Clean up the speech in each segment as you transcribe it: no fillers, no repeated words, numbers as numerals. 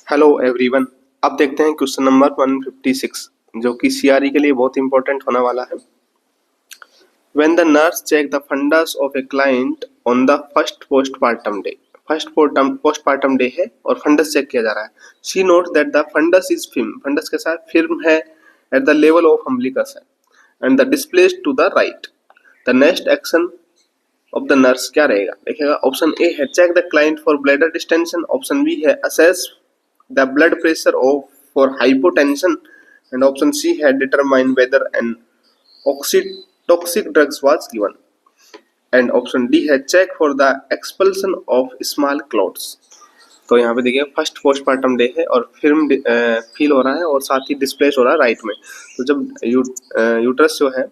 Hello everyone. अब देखते हैं क्वेश्चन नंबर 156 जो कि सीआरई के लिए बहुत इंपॉर्टेंट होने वाला है। When the nurse check the fundus of a client on the first postpartum day, first postpartum day है और फंडस चेक किया जा रहा है। She notes that the fundus is firm, fundus के साथ firm है at the level of umbilicus है and the displaced to the right. The next action of the nurse क्या रहेगा देखिएगा। ऑप्शन ए है check the client for bladder distension, option B है assess the blood pressure of for hypotension, and option C had determined whether an toxic drugs was given, and option D है check for the expulsion of small clots। तो यहाँ पे देखिए first postmortem day है और film feel हो रहा है और साथ ही डिस्प्लेस हो रहा है राइट में। तो जब यूट्रस जो है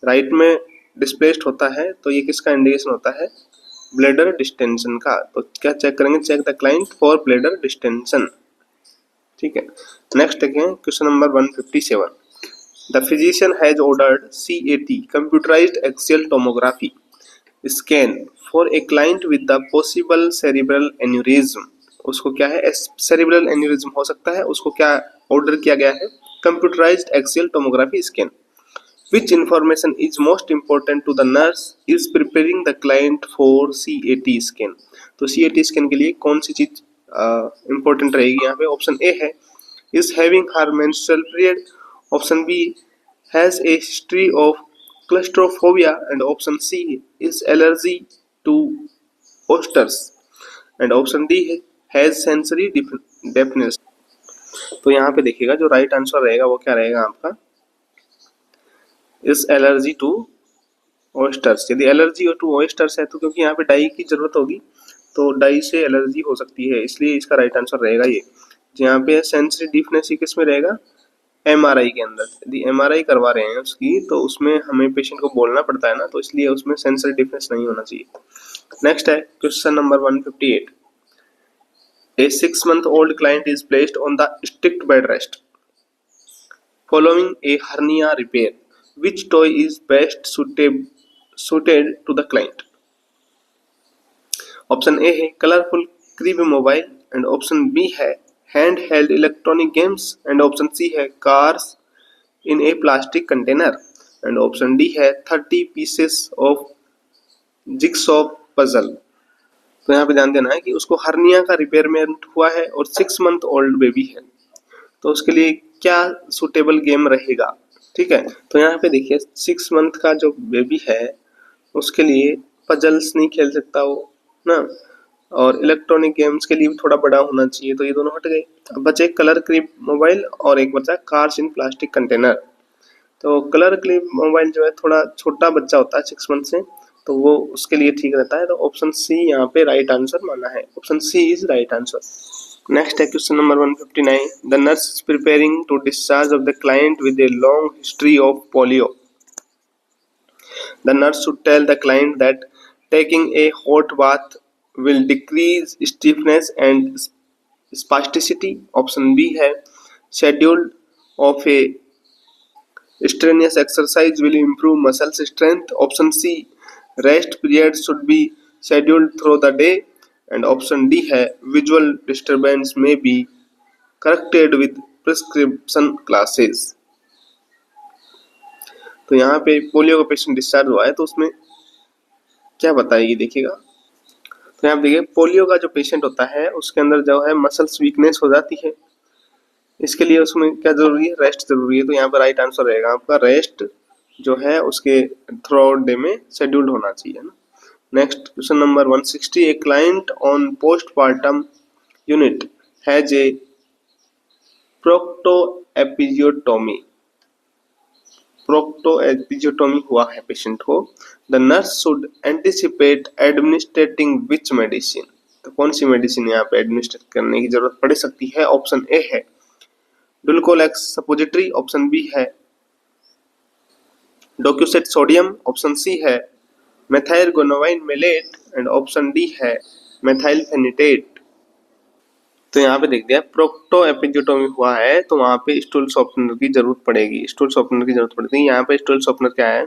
राइट में डिस्प्लेस्ड होता है तो ये किसका इंडिकेशन होता है, ब्लैडर डिस्टेंशन का। तो क्या चेक करेंगे, check the client for bladder distension. ठीक है, नेक्स्ट देखें question number 157। The physician has ordered CAT computerised axial tomography scan for a client with the possible cerebral aneurysm. उसको क्या है, सेरिब्रल एन्यूरिज्म हो सकता है, उसको क्या ऑर्डर किया गया है, computerised axial tomography scan. Which information is most important to the nurse is preparing the client for CAT scan। तो CAT स्कैन के लिए कौन सी चीज इंपॉर्टेंट रहेगी यहाँ पे। ऑप्शन ए है is having her menstrual period, option B has a history of claustrophobia, and option C is allergy to oysters, and option D has sensory deafness। तो यहाँ पे देखिएगा जो राइट आंसर रहेगा वो क्या रहेगा आपका, इस एलर्जी टू ऑयस्टर्स। यदि एलर्जी टू ऑयस्टर्स है तो क्योंकि यहाँ पे डाई की जरूरत होगी तो डाई से एलर्जी हो सकती है, इसलिए इसका राइट आंसर रहेगा ये। यहाँ पे सेंसरी डिफनेस किस में रहेगा, MRI के अंदर। यदि MRI करवा रहे हैं उसकी तो उसमें हमें पेशेंट को बोलना पड़ता है ना, तो इसलिए उसमें सेंसरी डिफनेस नहीं होना चाहिए। नेक्स्ट है question number 158। A 6 month old client is placed on the strict bed rest following a hernia repair. Which toy is best suited to the client? Option A है colourful crib mobile, and option B है hand held electronic games, and option C है cars in a plastic container, and option D है 30 pieces of jigsaw puzzle. तो यहाँ पे ध्यान देना है कि उसको हर्निया का रिपेयरमेंट हुआ है और 6 month ओल्ड बेबी है, तो उसके लिए क्या सुटेबल गेम रहेगा। ठीक है, तो यहाँ पे देखिए 6 month का जो बेबी है उसके लिए पजल्स नहीं खेल सकता वो ना, और इलेक्ट्रॉनिक गेम्स के लिए भी थोड़ा बड़ा होना चाहिए, तो ये दोनों हट गए। अब बचे कलर क्लिप मोबाइल और एक बचा कार्स इन प्लास्टिक कंटेनर। तो कलर क्लिप मोबाइल जो है थोड़ा छोटा बच्चा होता है 6 month से, तो वो उसके लिए ठीक रहता है। तो ऑप्शन सी यहाँ पे राइट आंसर माना है, option C is right answer. Next है question number 159। The nurse is preparing to discharge off the client with a long history of polio. The nurse should tell the client that taking a hot bath will decrease stiffness and spasticity. Option B है schedule of a strenuous exercise will improve muscle strength. Option C rest periods should be scheduled through the day, and option D है visual disturbance may be corrected with prescription classes। तो यहाँ पे polio का patient discharge हुआ है तो उसमें क्या बताएगी देखिएगा। तो यहाँ पे देखिए पोलियो का जो पेशेंट होता है उसके अंदर जो है मसल्स वीकनेस हो जाती है, इसके लिए उसमें क्या जरूरी है, रेस्ट जरूरी है। तो यहाँ पर राइट आंसर रहेगा आपका रेस्ट जो है उसके थ्रू आउट डे में शेड्यूल्ड होना चाहिए ना। Next question number 160। A client on postmortem unit has a proctoepisiotomy हुआ है पेशेंट को। The nurse should anticipate administrating which medicine. तो कौन सी मेडिसिन यहाँ पे एडमिनिस्ट्रेट करने की जरूरत पड़ सकती है। ऑप्शन ए है डुलकोलेक्स सपोजिटरी, ऑप्शन बी है डोक्यूसेट सोडियम, ऑप्शन सी है मेथाइलगोनोवाइन मेलेट, एंड ऑप्शन डी है मेथाइलफेनिटेट। तो यहाँ पे देख दिया प्रोक्टोएपिजियोटोमी हुआ है तो वहाँ पे स्टूल सॉफ्टनर की जरूरत पड़ेगी, स्टूल सॉफ्टनर की जरूरत पड़ेगी। यहाँ पे स्टूल सॉफ्टनर क्या है,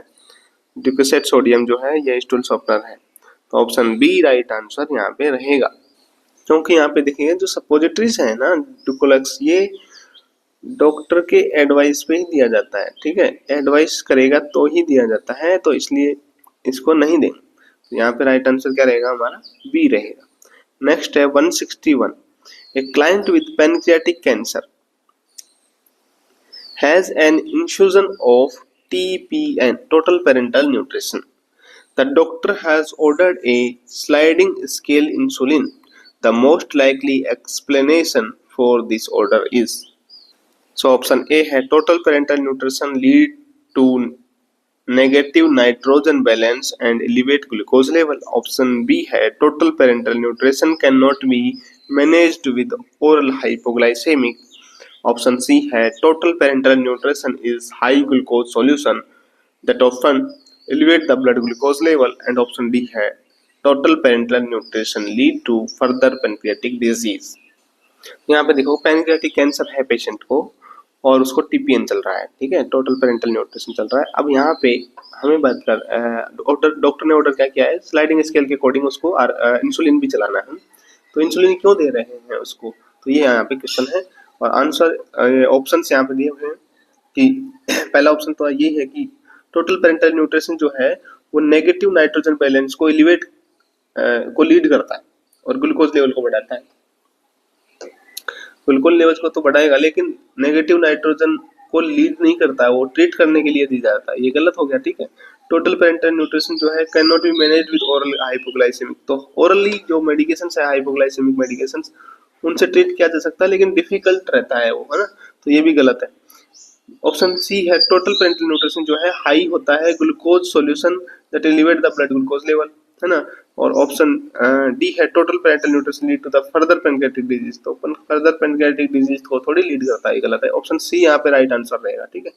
डोक्यूसेट सोडियम जो है यह स्टूल सॉफ्टनर है। तो ऑप्शन बी राइट आंसर यहाँ पे रहेगा। क्योंकि यहाँ पे देखिए जो सपोजिटरीज है ना डुकोलक्स, ये डॉक्टर के एडवाइस पे ही दिया जाता है, ठीक है, एडवाइस करेगा तो ही दिया जाता है, तो इसलिए इसको नहीं दें। तो यहाँ पे राइट आंसर क्या रहेगा हमारा, बी रहेगा। नेक्स्ट है 161, ए client with pancreatic cancer has an infusion of TPN, total parental nutrition. The doctor has ordered a sliding scale insulin. The most likely explanation for this order is, so option A है total parental nutrition lead to negative nitrogen balance and elevate glucose level. Option B है total parental nutrition cannot be managed with oral hypoglycemic. Option C है total parental nutrition is high glucose solution that often elevate the blood glucose level. And option D है total parental nutrition lead to further pancreatic disease. यहाँ पे देखो pancreatic cancer है patient को और उसको TPN चल रहा है, ठीक है, टोटल पेरेंटल न्यूट्रिशन चल रहा है। अब यहाँ पे हमें बात कर डॉक्टर ने ऑर्डर क्या किया है, स्लाइडिंग स्केल के अकॉर्डिंग उसको इंसुलिन भी चलाना है। तो इंसुलिन क्यों दे रहे हैं उसको, तो ये यहाँ पे क्वेश्चन है और आंसर ऑप्शन यहाँ पे दिए हुए हैं कि पहला ऑप्शन तो ये है कि टोटल पेरेंटल न्यूट्रिशन जो है वो नेगेटिव नाइट्रोजन बैलेंस को एलिवेट को लीड करता है और ग्लूकोज लेवल को बढ़ाता है। ग्लूकोज लेवल को तो बढ़ाएगा लेकिन नेगेटिव नाइट्रोजन को लीड नहीं करता है, वो ट्रीट करने के लिए दी जाता है, ये गलत हो गया, ठीक है। टोटल पेरेंटल न्यूट्रिशन जो है can not be manage with oral hypoglycaemic, तो ओरली जो मेडिकेशन है हाइपोग्लाइसेमिक मेडिकेशन उनसे ट्रीट किया जा सकता है लेकिन डिफिकल्ट रहता है वो, है ना, तो ये भी गलत है। ऑप्शन सी है टोटल पेरेंटल न्यूट्रिशन जो है हाई होता है glucose solution that elevate the blood glucose level, है ना। और ऑप्शन डी है total parental nutrition lead to the further pancreatic disease, तो फर्दर पैनक्रियाटिक डिजीज को थोड़ी लीड करता है, गलत है। ऑप्शन सी यहाँ पे राइट आंसर रहेगा, ठीक है,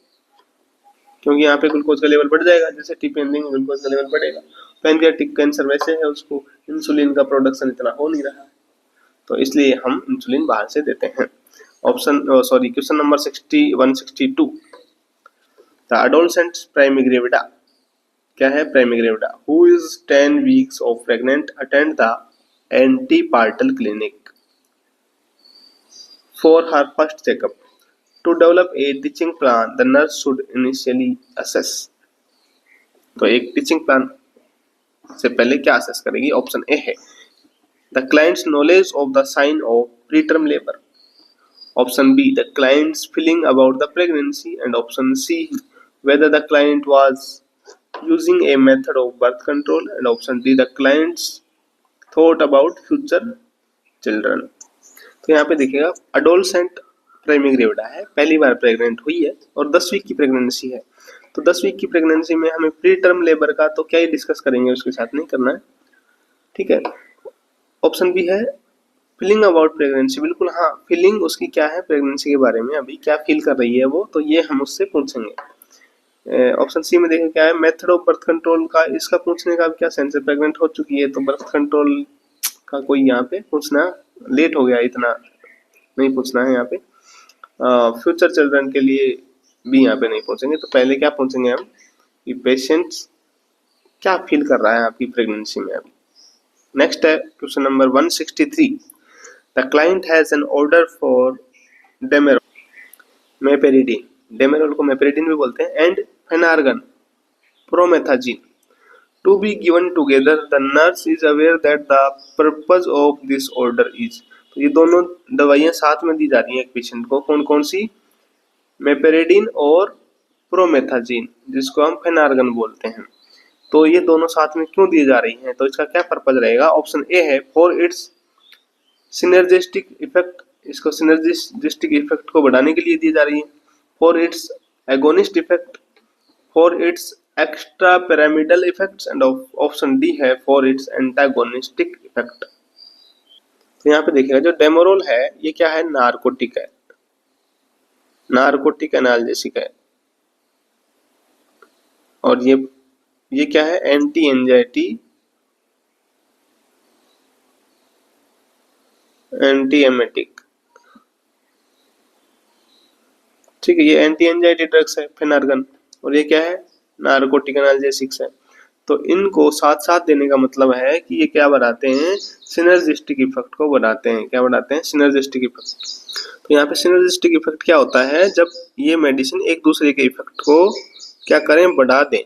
क्योंकि यहाँ पे ग्लूकोज का लेवल बढ़ जाएगा, जैसे टीपीएन देंगे ग्लूकोज का लेवल बढ़ेगा। पैनक्रियाटिक कैंसर वैसे है उसको इंसुलिन का प्रोडक्शन इतना हो नहीं रहा, तो इसलिए हम इंसुलिन बाहर से देते हैं। Option sorry question number 162, the adolescent primigravida, क्या है primigravida, who is 10 weeks of pregnant attend the antepartal clinic for her first checkup to develop a teaching plan the nurse should initially assess. तो एक teaching plan से पहले क्या assess करेगी, option A है the client's knowledge of the sign of preterm labour, option B the client's feeling about the pregnancy, and option C whether the client was using a method of birth control, and option D the client's thought about future children। तो यहाँ पे देखिएगा adolescent प्राइमिग्रेविडा है, पहली बार pregnant हुई है और 10 week की प्रेगनेंसी है, तो 10 वीक की प्रेगनेंसी में हमें प्री टर्म लेबर का तो क्या ही डिस्कस करेंगे, उसके साथ नहीं करना है, ठीक है। ऑप्शन बी है फीलिंग अबाउट प्रेगनेंसी, बिल्कुल हाँ, फीलिंग उसकी क्या है प्रेगनेंसी के बारे में, अभी क्या फील कर रही है वो, तो ये हम उससे पूछेंगे। ऑप्शन सी में देखें क्या है मेथड ऑफ बर्थ कंट्रोल का, इसका पूछने का क्या सेंस है, प्रेग्नेंट हो चुकी है तो बर्थ कंट्रोल का कोई यहाँ पे पूछना लेट हो गया, इतना नहीं पूछना है यहाँ पे। फ्यूचर चिल्ड्रन के लिए भी यहाँ पे नहीं पूछेंगे, तो पहले क्या पूछेंगे हम कि पेशेंट क्या फील कर रहा है आपकी प्रेगनेंसी में अभी। नेक्स्ट है question number 163, the client has an order for Demerol, meperidine, Demerol को मेपेरिडीन भी बोलते हैं, and Phenergan, promethazine to be given together, the nurse is aware that the purpose of this order is. तो ये दोनों दवाइयां साथ में दी जा रही हैं एक पेशेंट को, कौन कौन सी, मेपेरिडीन और प्रोमेथाजिन जिसको हम फेनार्गन बोलते हैं, तो ये दोनों साथ में क्यों दी जा रही हैं, तो इसका क्या पर्पज रहेगा। ऑप्शन ए है फॉर इट्स सिनर्जिस्टिक इफेक्ट, इसको सिनर्जिस्टिक इफेक्ट को बढ़ाने के लिए दी जा रही है, for its agonist effect, for its extra pyramidal effects, and option D है फॉर इट्स एंटागोनिस्टिक इफेक्ट। तो यहाँ पे देखिएगा जो डेमोरोल है ये क्या है, नार्कोटिक है, नार्कोटिक एनाल्जेसिक है, और ये क्या है, एंटी एंजाइटी एंटी एमेटिक, ठीक है, ये एंटी एंजाइटी ड्रग्स है फेनार्गन, और ये क्या है, नार्कोटिक एनाल्जेसिक्स है। तो इनको साथ साथ देने का मतलब है कि ये क्या बनाते हैं, सिनर्जिस्टिक इफेक्ट को बनाते हैं। क्या बनाते हैं, सिनर्जिस्टिक इफेक्ट। तो यहाँ पे सिनर्जिस्टिक इफेक्ट क्या होता है, जब ये मेडिसिन एक दूसरे के इफेक्ट को क्या करें, बढ़ा दें।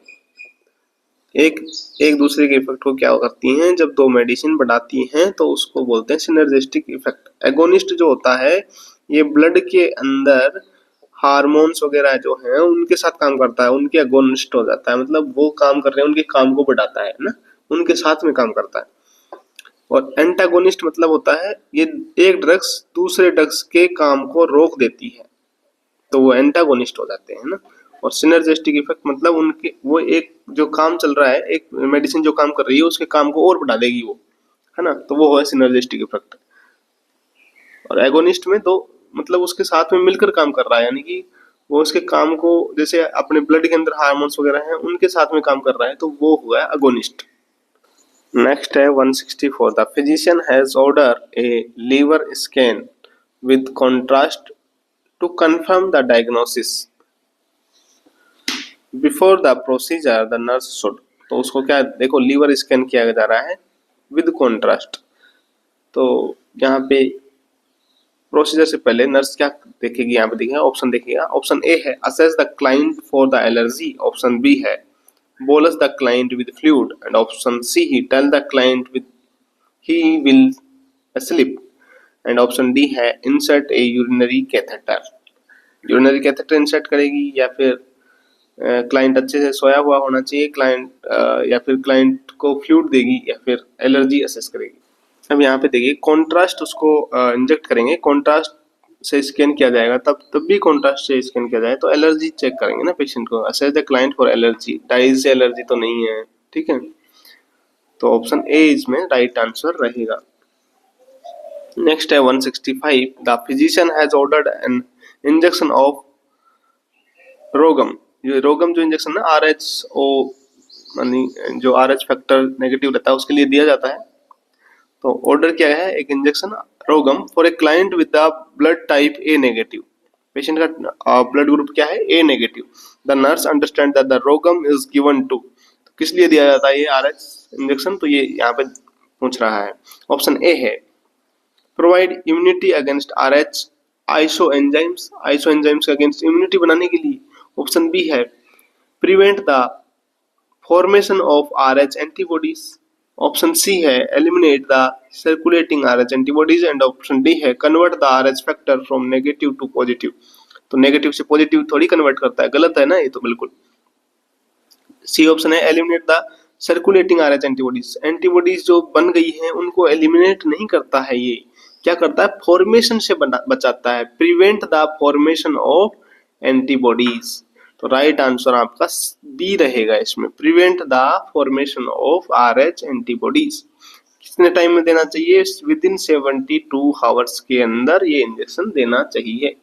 एक दूसरे के इफेक्ट को क्या करती हैं, जब दो मेडिसिन बढ़ाती हैं तो उसको बोलते हैं सिनर्जिस्टिक इफेक्ट। एगोनिस्ट जो होता है ये ब्लड के अंदर हार्मोन्स वगैरह जो हैं उनके साथ काम करता है, उनके एगोनिस्ट हो जाता है, मतलब वो काम कर रहे हैं उनके काम को बढ़ाता है ना, उनके साथ में काम करता है। और एंटागोनिस्ट मतलब होता है ये एक ड्रग्स दूसरे ड्रग्स के काम को रोक देती है, तो वो एंटागोनिस्ट हो जाते हैं ना। और सिनर्जिस्टिक इफेक्ट मतलब उनके वो एक जो काम चल रहा है, एक मेडिसिन जो काम कर रही है उसके काम को और बढ़ा देगी वो, है ना, तो वो है सिनर्जिस्टिक इफेक्ट। और एगोनिस्ट में तो मतलब उसके साथ में मिलकर काम कर रहा है, यानी कि वो उसके काम को, जैसे अपने ब्लड के अंदर हार्मोन्स वगैरह हैं उनके साथ में काम कर रहा है, तो वो हुआ एगोनिस्ट। नेक्स्ट है 164, the physician has order a liver scan with contrast to confirm the diagnosis before the procedure the nurse should. तो उसको क्या, देखो लीवर स्कैन किया जा रहा है विद कॉन्ट्रास्ट, तो यहाँ पे प्रोसीजर से पहले नर्स क्या देखेगी, यहाँ पे देखिएगा ऑप्शन देखिएगा। ऑप्शन ए है assess the client for the allergy, option B है bolus the client with fluid, and option C he tell the client with he will sleep, and option D है insert a urinary catheter. Urinary catheter insert करेगी, या फिर client अच्छे से सोया हुआ होना चाहिए क्लाइंट, या फिर क्लाइंट को फ्लूइड देगी, या फिर एलर्जी असेस करेगी। अब यहाँ पे देखिए कॉन्ट्रास्ट उसको इंजेक्ट करेंगे, कॉन्ट्रास्ट से स्कैन किया जाएगा, तब भी कॉन्ट्रास्ट से स्कैन किया जाए तो एलर्जी चेक करेंगे ना पेशेंट को, assess the client for allergy, dyes से एलर्जी तो नहीं है, ठीक है। तो ऑप्शन ए इसमें राइट आंसर रहेगा। नेक्स्ट है 165, the physician has ordered an injection of RhoGAM. ये रोगम जो इंजेक्शन है RH ओ यानी जो RH फैक्टर नेगेटिव रहता है उसके लिए दिया जाता है, तो ऑर्डर किया है एक injection RhoGAM for a client with the blood type A negative. Patient का ब्लड ग्रुप क्या है, A negative. The nurse understand that the RhoGAM is given to, तो किस लिए दिया जाता है ये RH इंजेक्शन, तो ये यहाँ पे पूछ रहा है। ऑप्शन ए है provide immunity against RH isoenzymes, isoenzymes के अगेंस्ट इम्यूनिटी बनाने के लिए। ऑप्शन बी है prevent the formation of RH antibodies. Option C है eliminate the circulating RH antibodies, and option D है convert the RH factor from negative to positive. तो negative से positive थोड़ी कन्वर्ट करता है, गलत है ना ये तो बिल्कुल। सी ऑप्शन है eliminate the circulating RH antibodies, antibodies जो बन गई हैं उनको एलिमिनेट नहीं करता है, ये क्या करता है, फॉर्मेशन से बचाता है, prevent the formation of antibodies. तो राइट आंसर आपका बी रहेगा इसमें, prevent the formation of RH antibodies. कितने टाइम में देना चाहिए, विद इन 72 आवर्स के अंदर ये इंजेक्शन देना चाहिए।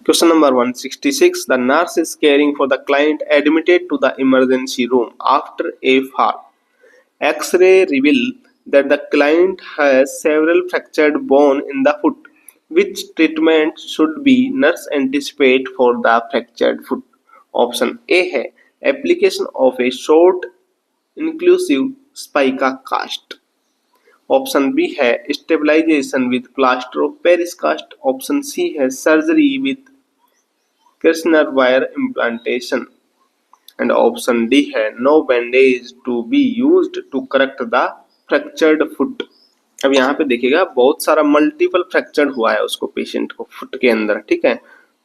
Question number 166, the nurse is caring for the client admitted to the emergency room after a fall. X-ray reveal that the client has several fractured bone in the foot. Which treatment should be nurse anticipate for the fractured foot? Option A है application of a short inclusive spica cast. Option B है stabilization with plaster of Paris cast. Option C है surgery with Kirchner wire implantation, and option D है no bandage to be used to correct the fractured foot। अब यहाँ पे देखिएगा बहुत सारा multiple fracture हुआ है उसको पेशेंट को फुट के अंदर, ठीक है,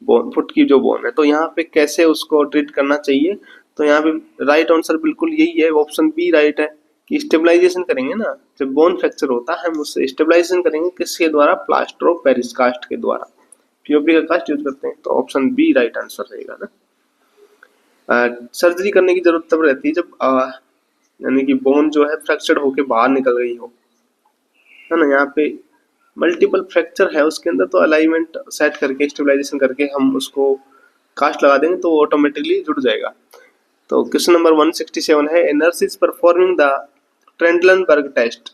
फुट की जो बोन है, तो यहाँ पे कैसे उसको ट्रीट करना चाहिए, तो यहाँ पे राइट आंसर बिल्कुल यही है, ऑप्शन बी राइट है कि स्टेबलाइजेशन करेंगे ना, जब बोन फ्रैक्चर होता है हम उससे स्टेबलाइजेशन करेंगे, किसके द्वारा, प्लास्टर ऑफ पेरिस कास्ट के द्वारा, पीओपी का कास्ट यूज करते हैं, तो ऑप्शन बी राइट आंसर रहेगा ना। सर्जरी करने की जरूरत तब रहती है जब यानी कि बोन जो है फ्रैक्चर होके बाहर निकल गई हो, है ना, यहाँ पे मल्टीपल फ्रैक्चर है उसके अंदर, तो अलाइनमेंट सेट करके स्टेबलाइजेशन करके हम उसको कास्ट लगा देंगे तो ऑटोमेटिकली जुड़ जाएगा। तो क्वेश्चन नंबर 167 है nurse is performing the Trendelenburg test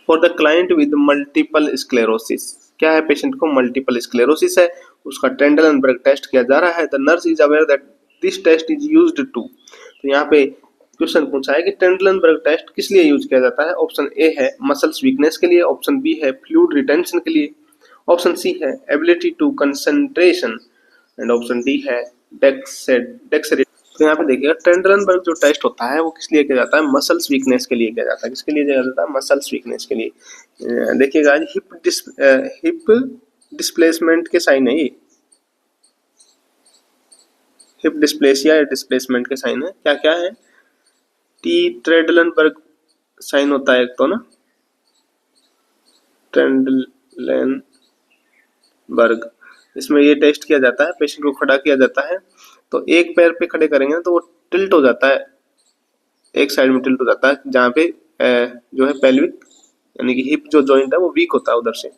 for the client with multiple sclerosis. क्या है, पेशेंट को मल्टीपल स्क्लेरोसिस है, उसका ट्रेंडलनबर्ग टेस्ट किया जा रहा है। The nurse is aware that this test is used to, तो यहाँ पे क्वेश्चन पूछा है कि टेंडलनबर्ग टेस्ट किस लिए यूज किया जाता है। ऑप्शन ए है मसल्स वीकनेस के लिए, ऑप्शन बी है फ्लूइड रिटेंशन के लिए, ऑप्शन सी है ability to concentration and option D है डेक्सेरिटी। तो यहाँ पे देखिएगा टेंडलनबर्ग जो टेस्ट होता है वो किस लिए किया जाता है, मसल्स वीकनेस के लिए किया जाता है। किसके लिए किया जाता है, मसल्स वीकनेस के लिए। देखिएगा हिप डिस्प्लेसमेंट के साइन है ये, हिप डिस्प्लेसिया या डिस्प्लेसमेंट के साइन है। क्या क्या है, टी ट्रेडलनबर्ग साइन होता है एक तो ना, ट्रेडलनबर्ग, इसमें ये टेस्ट किया जाता है, पेशेंट को खड़ा किया जाता है तो एक पैर पे खड़े करेंगे तो वो टिल्ट हो जाता है, एक साइड में टिल्ट हो जाता है, जहाँ पे जो है पेल्विक यानी कि हिप जो जॉइंट है वो वीक होता है उधर से।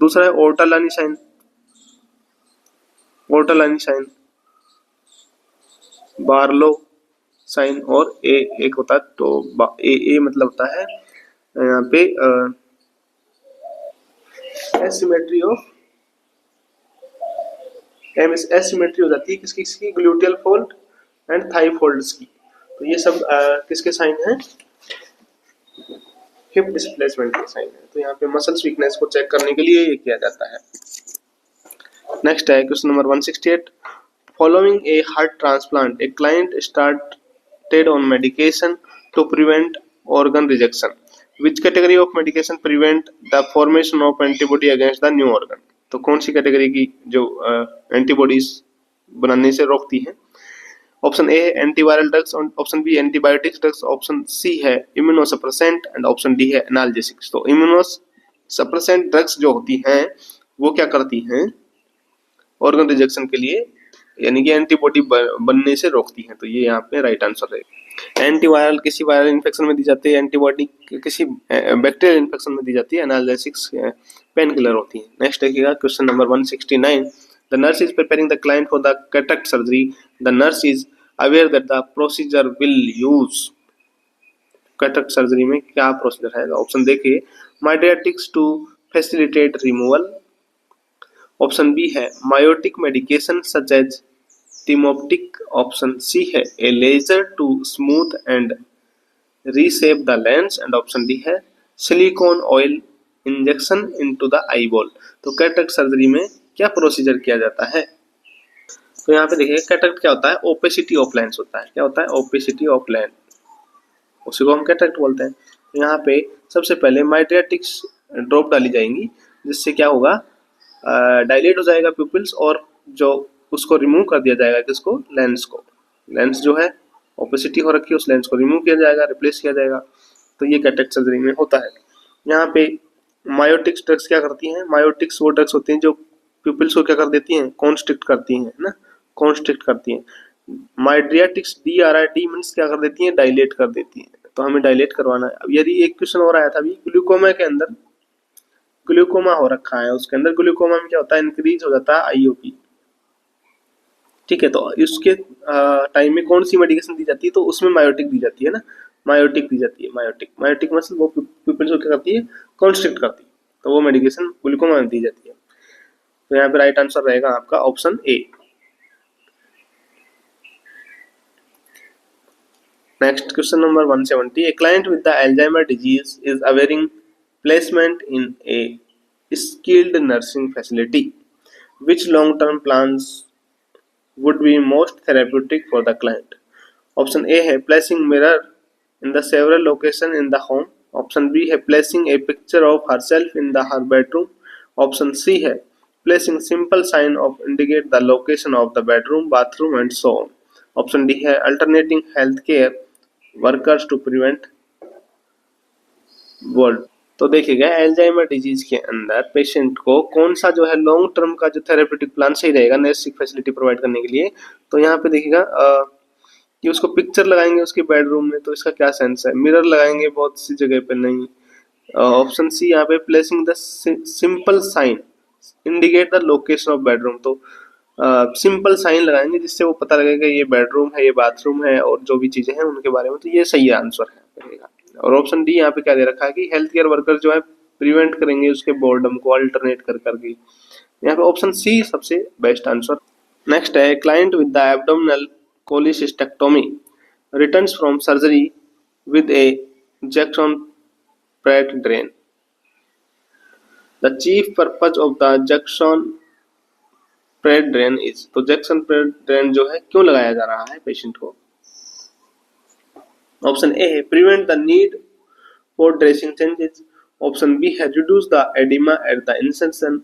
दूसरा है ओर्टालानी साइन, ओर्टालानी साइन, बार्लो साइन और ए एक होता है। तो ए मतलब होता है यहाँ पे एसिमेट्री ऑफ एसिमेट्री हो जाती है किसकी किसकी, gluteal fold and thigh folds की। तो ये सब किसके साइन है, हिप डिस्प्लेसमेंट के साइन है। तो यहाँ पे मसल्स वीकनेस को चेक करने के लिए ये किया जाता है। नेक्स्ट है question number 168, following a heart transplant a client started on medication to prevent organ rejection. Which category of medication prevent the formation of antibody against the new organ? तो कौन सी कैटेगरी की जो एंटीबॉडीज बनाने से रोकती है। Option A है antiviral drugs, option B antibiotics drugs, option C है इम्यूनोसप्रेसेंट एंड ऑप्शन डी है एनाल्जेसिक्स। तो इम्यूनोसप्रेसेंट ड्रग्स जो होती हैं वो क्या करती हैं, ऑर्गन रिजेक्शन के लिए यानी कि एंटीबॉडी बनने से रोकती हैं। तो ये यहाँ पे राइट आंसर है। एंटीवायरल किसी वायरल इन्फेक्शन में दी जाती है, एंटीबॉडी किसी बैक्टीरियल इन्फेक्शन में दी जाती है, एनाल्जेसिक्स पेन किलर होती है। नेक्स्ट देखिएगा question number 169, the nurse is preparing the client for the cataract surgery, the nurse is aware that the procedure will use. Cataract surgery में क्या प्रोसीजर है, ऑप्शन देखिए, mydriatics to facilitate removal, option B है miotic medication such as Timoptic, option C है a laser to smooth and reshape the lens and option D है silicone oil injection into the eyeball. तो cataract surgery में क्या procedure किया जाता है। तो यहाँ पे देखिए कैटरेक्ट क्या होता है, ओपेसिटी ऑफ लेंस होता है। क्या होता है, ओपेसिटी ऑफ लेंस, उसी को हम कैटरेक्ट बोलते हैं। तो यहाँ पे सबसे पहले माइड्रियाटिक्स ड्रॉप डाली जाएंगी जिससे क्या होगा, डायलेट हो जाएगा प्यूपिल्स और जो उसको रिमूव कर दिया जाएगा किसको, लेंस को। लेंस जो है ओपेसिटी हो रखी है उस लेंस को रिमूव किया जाएगा, रिप्लेस किया जाएगा। तो ये कैटरेक्ट सर्जरी में होता है। यहाँ पे मायोटिक्स ड्रग्स क्या करती हैं, मायोटिक्स वो ड्रग्स होती हैं जो प्यूपिल्स को क्या कर देती हैं, कॉन्स्ट्रिक्ट करती हैं ना, कॉन्स्ट्रिक्ट करती हैं। माइड्रियाटिक्स DRID मीन्स क्या कर देती हैं, डायलेट कर देती हैं। तो हमें डायलेट करवाना है। अब यदि एक क्वेश्चन और आया था अभी, ग्लूकोमा के अंदर ग्लूकोमा हो रखा है, उसके अंदर ग्लूकोमा में क्या होता है, इंक्रीज हो जाता है IOP। ठीक है, तो इसके टाइम में कौन सी मेडिकेशन दी जाती है, तो उसमें मायोटिक दी जाती है ना, मायोटिक दी जाती है। मायोटिक मतलब वो पीपल्स को क्या करती है, कॉन्स्ट्रिक्ट करती है। तो वो मेडिकेशन ग्लूकोमा में दी जाती है। तो यहाँ पे राइट आंसर रहेगा आपका option A. Next question number 170, A client with the Alzheimer disease is awaring placement in A skilled nursing facility, which long term plans would be most therapeutic for the client? Option A है placing mirror in the several location in the home, option B है placing a picture of herself in the her bedroom, option C है placing simple sign of indicate the location of the bedroom, bathroom and so on, option D है alternating healthcare workers to prevent world। तो देखिएगा Alzheimer disease के अंदर patient को कौन सा जो है लॉन्ग टर्म का जो थेरेप्यूटिक प्लान सही रहेगा नर्सिंग फैसिलिटी प्रोवाइड करने के लिए। तो यहाँ पे देखिएगा कि उसको पिक्चर लगाएंगे उसके बेडरूम में, तो इसका क्या सेंस है, मिरर लगाएंगे बहुत सी जगह पे नहीं। ऑप्शन सी यहाँ पे placing the simple sign indicate the location of bedroom, तो सिंपल साइन लगाएंगे जिससे वो पता लगेगा ये बेडरूम है, ये बाथरूम है और जो भी चीजें हैं उनके बारे में। तो ये सही आंसर है। और ऑप्शन डी यहाँ पे क्या दे रखा है कि हेल्थ केयर वर्कर जो है प्रिवेंट करेंगे उसके बोर्डम को अल्टरनेट कर करके। यहाँ पे ऑप्शन सी सबसे बेस्ट आंसर। नेक्स्ट है client with the abdominal cholecystectomy returns from surgery with a Jackson-Pratt drain. The chief purpose of the Jackson-Pratt drain is, तो Jackson-Pratt drain जो है क्यों लगाया जा रहा है पेशेंट को? ऑप्शन ए है prevent the need for dressing changes, option B है reduce the edema at the insertion,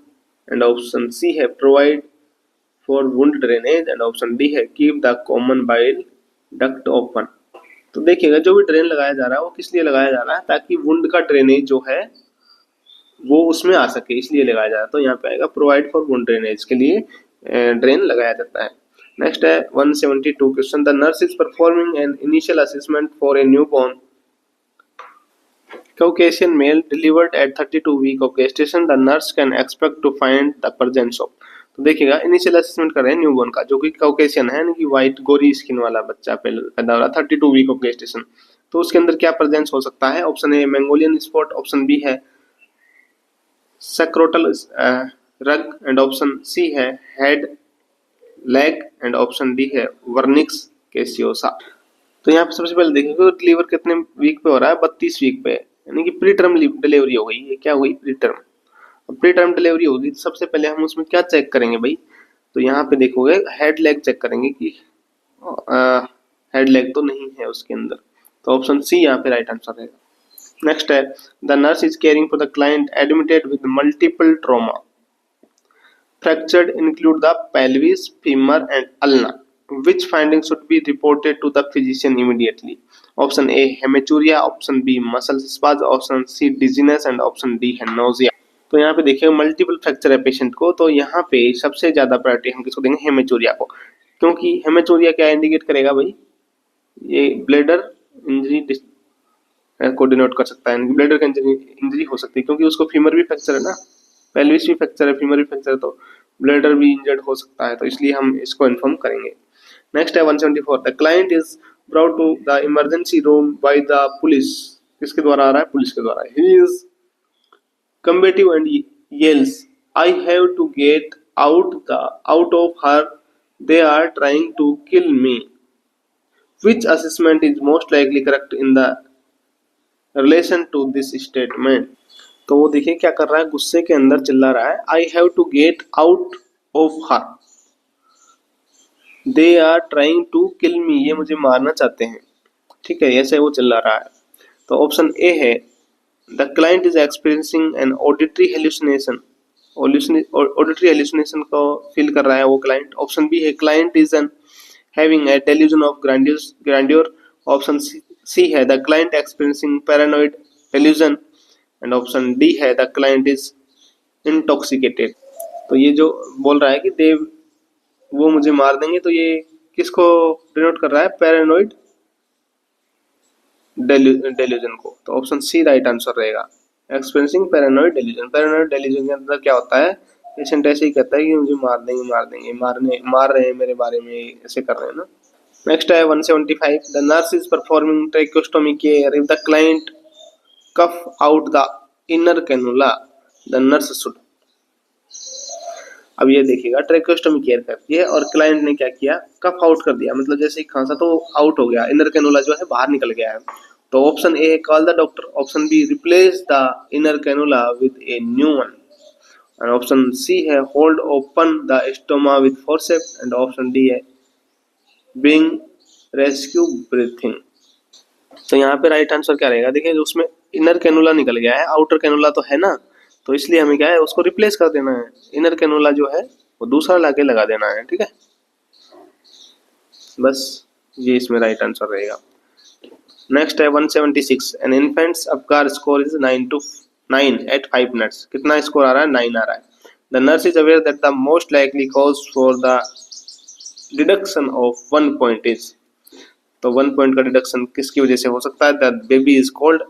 and option C है provide for wound drainage, and option D है keep the common bile duct open. तो देखिएगा जो भी drain लगाया जा रहा है वो किस लिए लगाया जा रहा है, ताकि वुंड का ड्रेनेज जो है वो उसमें आ सके, इसलिए लगाया जा रहा है। तो यहाँ पे आएगा प्रोवाइड फॉर वुंड ड्रेनेज के लिए ड्रेन लगाया जाता है। नेक्स्ट है 172 question, the nurse is performing an initial assessment for a newborn Caucasian male delivered at 32 week of gestation, the nurse can expect to find the presence of। तो देखिएगा initial assessment कर रहे हैं newborn का, जो कि Caucasian है, यानी कि व्हाइट गोरी स्किन वाला बच्चा पैदा हो रहा 32 वीक ऑफ गेस्टेशन। तो उसके अंदर क्या प्रेजेंस हो सकता है? Option A Mongolian spot, option B है scrotal rug, and option C है head lag, and option D है वर्निक्स कैसियोसा। तो यहाँ पे सबसे पहले देखेंगे डिलीवर कितने वीक पे हो रहा है? 32 वीक पे, यानी कि प्री टर्म डिलीवरी हो गई। ये क्या हुई? Pre term. Pre term delivery होगी तो सबसे पहले हम उसमें क्या चेक करेंगे भाई? तो यहाँ पे देखोगे हेड लेग चेक करेंगे कि हेड लेग तो नहीं है उसके अंदर, तो ऑप्शन सी यहाँ पे राइट आंसर रहेगा। नेक्स्ट है the nurse is caring for the client admitted with multiple trauma, fractured include the pelvis, femur and ulna. Which findings should be reported to the physician immediately? Option A hematuria, option B muscle spasm, option C dizziness, and option D है nausea। तो यहाँ पे देखिए multiple fracture है patient को, तो यहाँ पे सबसे ज्यादा प्रायोरिटी हम किसको देंगे? हेमेचूरिया को, क्योंकि हेमेचूरिया क्या इंडिकेट करेगा भाई? ये ब्लेडर इंजरी को डिनोट कर सकता है, ब्लेडर का इंजरी हो सकती है, क्योंकि उसको फीमर भी फ्रैक्चर है ना, पेल्विस भी फ्रैक्चर है, फीमर भी फ्रैक्चर है, तो ब्लेडर भी इंजर्ड हो सकता है, तो इसलिए हम इसको इन्फॉर्म करेंगे। नेक्स्ट है 174, the client is brought to the emergency room by the police. किसके द्वारा आ रहा है? पुलिस के द्वारा। He is combative and yells, I have to get out of her, they are trying to kill me. Which assessment is most likely correct in the relation to this statement? तो वो देखिए क्या कर रहा है, गुस्से के अंदर चिल्ला रहा है I have to get out of her, they are trying to kill me, ये मुझे मारना चाहते हैं, ठीक है, ऐसे वो चिल्ला रहा है। तो ऑप्शन ए है the client is experiencing an auditory hallucination, auditory hallucination को फील कर रहा है वो क्लाइंट। ऑप्शन बी है client is an having a delusion of grandeur, option C है the client experiencing paranoid delusion, and option D है the client is intoxicated. तो ये जो बोल रहा है कि देव वो मुझे मार देंगे, तो ये किसको डिनोट कर रहा है? पैरानॉइड डेल्यूजन को। तो ऑप्शन सी राइट आंसर रहेगा, experiencing paranoid delusion. Paranoid delusion के अंदर क्या होता है? पेशेंट ऐसे ही कहता है कि मुझे मार देंगे, मार रहे हैं मेरे बारे में, ऐसे कर रहे हैं ना। नेक्स्ट है 175, the nurse is performing tracheostomy care if the client cough out the inner cannula, the nurse should. अब ये देखिएगा ट्रैकोस्टोमी केयर करती है और क्लाइंट ने क्या किया? कफ आउट कर दिया, मतलब जैसे ही खांसा तो आउट हो गया, इनर कैनुला जो है बाहर निकल गया है। तो ऑप्शन ए है call the doctor, option B replace the inner cannula with a new one, and option C है hold open the stoma with forceps, and option D है ब्रिंग रेस्क्यू ब्रीथिंग। तो यहाँ पे राइट आंसर क्या रहेगा? देखिए उसमें इनर कैनुला निकल गया है, आउटर कैनुला तो है ना, तो इसलिए हमें क्या है उसको रिप्लेस कर देना है, इनर कैनुला जो है वो दूसरा लाके लगा देना है, ठीक है, बस ये इसमें राइट आंसर रहेगा। नेक्स्ट है 176, an infant's Apgar score is 9 at 5 minutes. कितना स्कोर आ रहा है? 9 आ रहा है। The nurse is aware that the most likely cause for the deduction of 1 point इज। तो 1 पॉइंट का डिडक्शन किसकी वजह से हो सकता है? The baby is cold,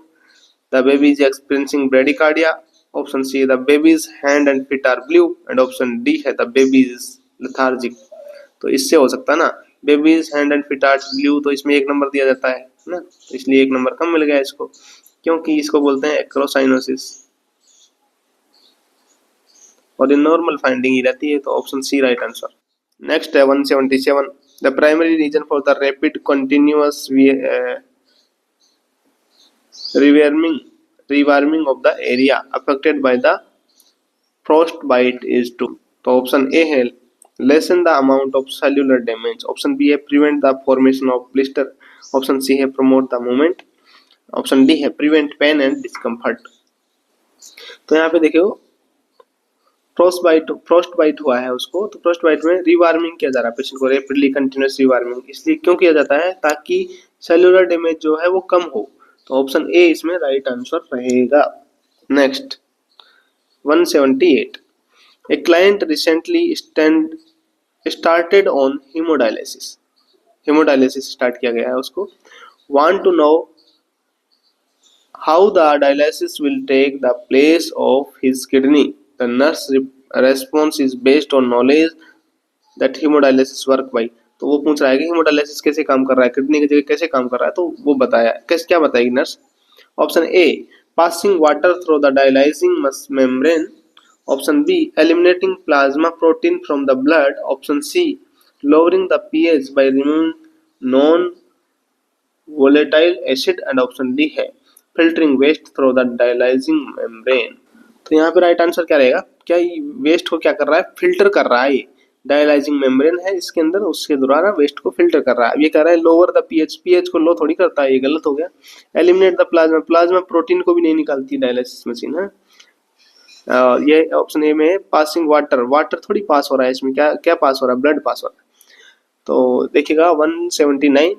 the baby is experiencing bradycardia, option C the baby's hand and feet are blue, and option D है द बेबी इज लेथार्जिक। तो इससे हो सकता है ना, baby's hand and feet are blue, तो इसमें 1 number दिया जाता है ना, तो इसलिए 1 नंबर कम मिल गया इसको, क्योंकि इसको बोलते हैं एक्रोसाइनोसिस और ये नॉर्मल फाइंडिंग ही रहती है, तो option C right answer. Next है 177, the primary reason for the rapid continuous rewarming of the area affected by the frostbite is to। तो ऑप्शन ए है lessen the amount of cellular damage, option B है prevent the formation of blister, option C है promote the movement, option D है prevent pain and discomfort। तो यहाँ पे देखियो frost bite हुआ है उसको, तो फ्रोस्ट बाइट में रिवार्मिंग किया जा रहा है पेशेंट को, रैपिडली कंटिन्यूअस रिवार्मिंग, इसलिए क्यों किया जाता है, ताकि सेलुलर डैमेज जो है वो कम हो। तो ऑप्शन ए इसमें राइट आंसर रहेगा। Next 178, a client recently started on haemodialysis, haemodialysis start किया गया है उसको, want to know how the dialysis will take the place of his kidney, the nurse response is based on knowledge that haemodialysis work by. तो वो पूछ रहा है कि हीमोडायलिसिस कैसे काम कर रहा है, किडनी की जगह कैसे काम कर रहा है, तो वो बताया कैसे, क्या बताएगी nurse. Option A passing water through the dialyzing membrane, option B eliminating plasma protein from the blood, option C lowering the pH by removing non volatile acid, and option D है filtering waste through the dialyzing membrane. तो यहाँ पे right answer क्या रहेगा, क्या waste को क्या कर रहा है, फिल्टर कर रहा है। डायलाइजिंग मेम्ब्रेन है इसके अंदर, उसके द्वारा वेस्ट को फिल्टर कर रहा है। ये कह रहा है लोअर द पीएच, पीएच को लो थोड़ी करता है, ये गलत हो गया। Eliminate the plasma, plasma protein को भी नहीं निकालती डायलिसिस मशीन है। ये ऑप्शन ए में पासिंग वाटर, वाटर थोड़ी पास हो रहा है इसमें, क्या क्या पास हो रहा है, ब्लड पास हो रहा है। तो देखिएगा 179,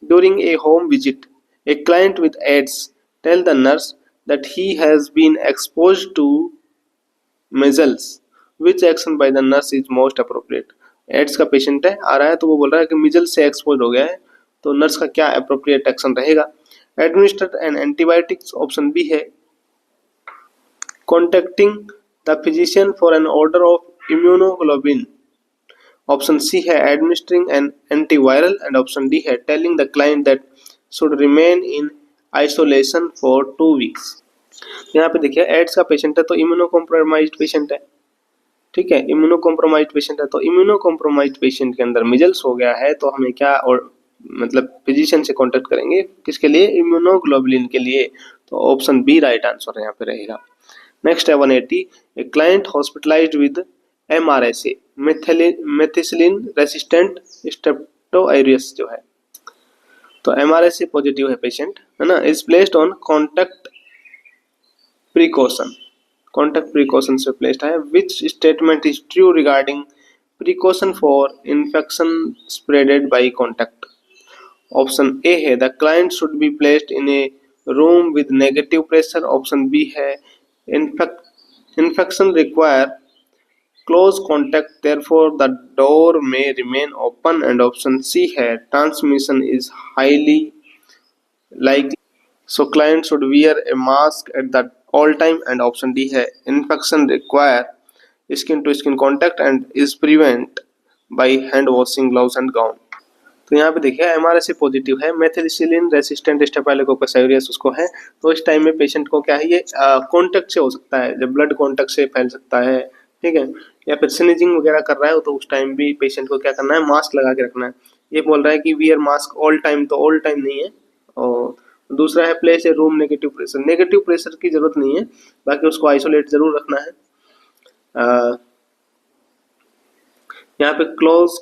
during a home visit a client with AIDS tell the nurse that he has been exposed to measles, which action by the nurse is most appropriate। AIDS का पेशेंट है, आ रहा है, तो वो बोल रहा है कि मिजल्स से एक्सपोज हो गया है, तो नर्स का क्या अप्रोप्रिएट एक्शन रहेगा। Administer an antibiotics, option B है contacting the physician for an order of immunoglobin, option C है administering an antiviral, and option D है telling the client that should remain in isolation for 2 weeks. यहाँ पे देखिए ads का patient है, तो immuno compromised patient है, ठीक है, इम्यूनो कॉम्प्रोमाइज्ड पेशेंट है, तो इम्यूनो कॉम्प्रोमाइज्ड पेशेंट के अंदर मिजल्स हो गया है, तो हमें क्या और मतलब फिजिशियन से कांटेक्ट करेंगे, किसके लिए, इम्यूनोग्लोबुलिन के लिए। तो ऑप्शन बी राइट आंसर यहाँ पे रहेगा। नेक्स्ट है 180, a client hospitalized with MRSA, methicillin resistant streptoaureus जो है, तो MRSA पॉजिटिव है पेशेंट, है ना, is placed on contact precaution, contact precaution से प्लेस्ड है। Which statement is true regarding precaution for infection spreaded by contact, option A है the client should be placed in a room with negative pressure, option B है infection require close contact therefore the door may remain open, and option C है transmission is highly likely so client should wear a mask at the all time, and option D है infection require skin to skin contact and is prevent by hand washing gloves and gown। तो यहाँ पे देखिए MRSA positive है, methicillin resistant staphylococcus aureus उसको है, तो इस टाइम में पेशेंट को क्या है, ये कॉन्टेक्ट से हो सकता है, जब ब्लड कॉन्टेक्ट से फैल सकता है, ठीक है, या फिर स्नीजिंग वगैरह कर रहा है, तो उस टाइम भी पेशेंट को क्या करना है, मास्क लगा के रखना है। ये बोल रहा है कि वियर मास्क ऑल टाइम, तो ऑल टाइम नहीं है। और दूसरा है place a room negative pressure, negative pressure की जरूरत नहीं है, बाकी उसको आइसोलेट जरूर रखना है। यहाँ पे क्लोज,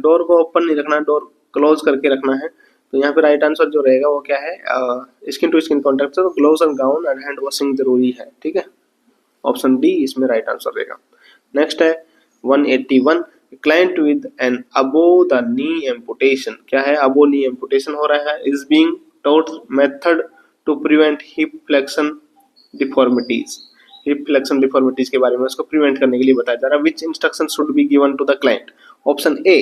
डोर को ओपन नहीं रखना, डोर क्लोज करके रखना है। तो यहाँ पे राइट आंसर जो रहेगा वो क्या है, स्किन टू स्किन कॉन्टैक्ट, तो gloves and gown and hand washing जरूरी है, ठीक है, ऑप्शन डी इसमें राइट आंसर रहेगा। नेक्स्ट है 181, client with an above the knee amputation, क्या है, अबो नी एम्पुटेशन हो रहा है, is being taught method to prevent hip flexion deformities, hip flexion deformities के बारे में उसको प्रिवेंट करने के लिए बताया जा रहा है। which instruction should be given to the client, option A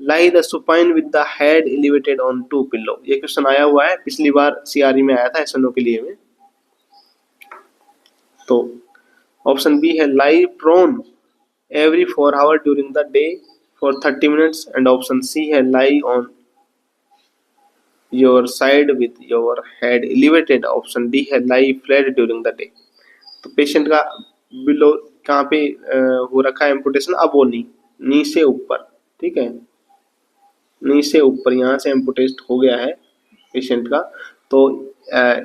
lie the supine with the head elevated on 2 pillow, ये क्वेश्चन आया हुआ है, पिछली बार CRE में आया था SNO के लिए में। तो ऑप्शन बी है lie prone every 4 hours during the day for 30 minutes, and option C है lie on your side with your head elevated, option D है lie flat during the day। तो पेशेंट का below कहाँ पे हो रखा है एम्पुटेशन, अबो नी, नी से ऊपर, ठीक है। नीचे ऊपर यहाँ से एम्पुटेट हो गया है पेशेंट का, तो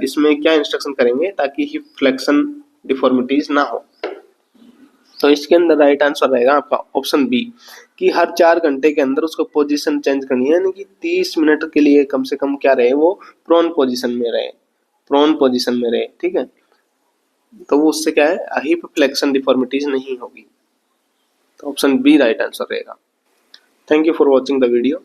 इसमें क्या इंस्ट्रक्शन करेंगे ताकि हिप फ्लेक्शन डिफॉर्मिटीज ना हो। तो इसके अंदर राइट आंसर रहेगा आपका ऑप्शन बी कि हर 4 घंटे के अंदर उसको पोजीशन चेंज करनी है, यानी कि 30 मिनट के लिए कम से कम क्या रहे, वो प्रोन पोजीशन में रहे, प्रोन पोजीशन में रहे, ठीक है। तो वो उससे क्या है, हिप फ्लेक्शन डिफॉर्मिटीज नहीं होगी। तो ऑप्शन बी राइट आंसर रहेगा। Thank you for watching the video.